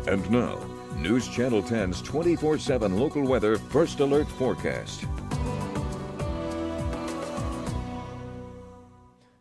And now, News Channel 10's 24/7 local weather first alert forecast.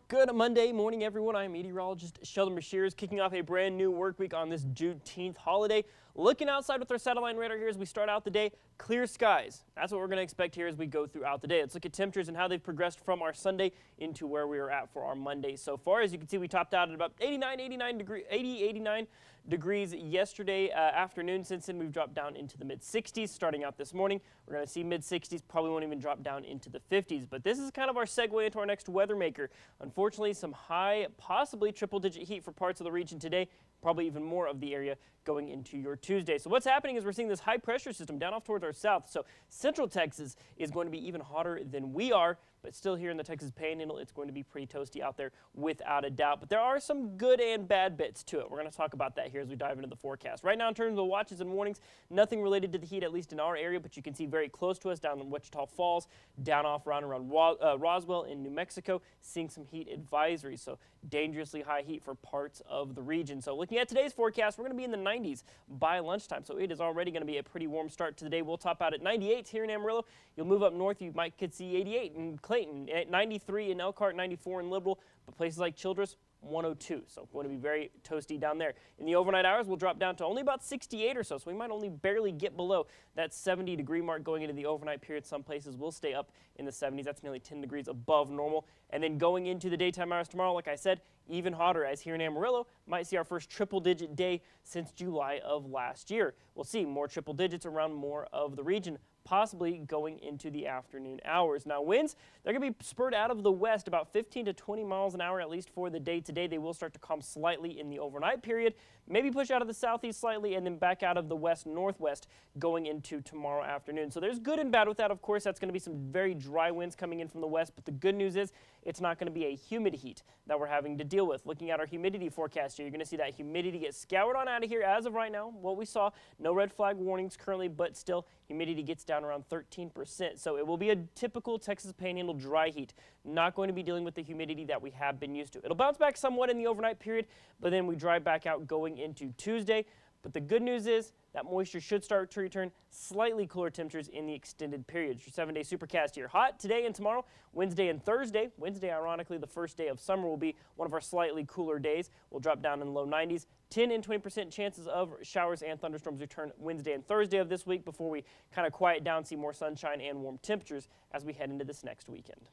Good Monday morning, everyone. I'm meteorologist Shelden kicking off a brand new work week on this Juneteenth holiday. Looking outside with our satellite radar here as we start out the day, clear skies. That's what we're going to expect here as we go throughout the day. Let's look at temperatures and how they've progressed from our Sunday into where we are at for our Monday so far. As you can see, we topped out at about 89 degrees yesterday afternoon. Since then, we've dropped down into the mid-60s. Starting out this morning, we're going to see mid-60s, probably won't even drop down into the 50s. But this is kind of our segue into our next weather maker. Unfortunately, some high, possibly triple-digit heat for parts of the region today, probably even more of the area going into your Tuesday. So what's happening is we're seeing this high pressure system down off towards our south. So central Texas is going to be even hotter than we are, but still here in the Texas Panhandle, it's going to be pretty toasty out there without a doubt. But there are some good and bad bits to it. We're going to talk about that here as we dive into the forecast. Right now, in terms of watches and warnings, nothing related to the heat, at least in our area, but you can see very close to us down in Wichita Falls, down off around Roswell in New Mexico, seeing some heat advisories. So dangerously high heat for parts of the region. So looking at today's forecast, we're going to be in the 90s by lunchtime. So it is already going to be a pretty warm start to the day. We'll top out at 98 here in Amarillo. You'll move up north, you could see 88 in Clayton, 93 in Elkhart, 94 in Liberal, but places like Childress, 102, so going to be very toasty down there. In the overnight hours, we'll drop down to only about 68 or so, so we might only barely get below that 70-degree mark going into the overnight period. Some places will stay up in the 70s. That's nearly 10 degrees above normal. And then going into the daytime hours tomorrow, like I said, even hotter, as here in Amarillo, might see our first triple-digit day since July of last year. We'll see more triple digits around more of the region, possibly going into the afternoon hours. Now winds, they're going to be spurred out of the west about 15 to 20 miles an hour at least for the day today. They will start to calm slightly in the overnight period, maybe push out of the southeast slightly and then back out of the west-northwest going into tomorrow afternoon. So there's good and bad with that. Of course, that's going to be some very dry winds coming in from the west, but the good news is it's not going to be a humid heat that we're having to deal with. Looking at our humidity forecast here, you're going to see that humidity get scoured on out of here as of right now. What we saw, no red flag warnings currently, but still humidity gets down around 13%. So it will be a typical Texas Panhandle dry heat. Not going to be dealing with the humidity that we have been used to. It'll bounce back somewhat in the overnight period, but then we dry back out going into Tuesday. But the good news is that moisture should start to return, slightly cooler temperatures in the extended periods. Your 7-day supercast here. Hot today and tomorrow, Wednesday and Thursday. Wednesday, ironically, the first day of summer, will be one of our slightly cooler days. We'll drop down in the low 90s. 10 and 20% chances of showers and thunderstorms return Wednesday and Thursday of this week before we kind of quiet down, see more sunshine and warm temperatures as we head into this next weekend.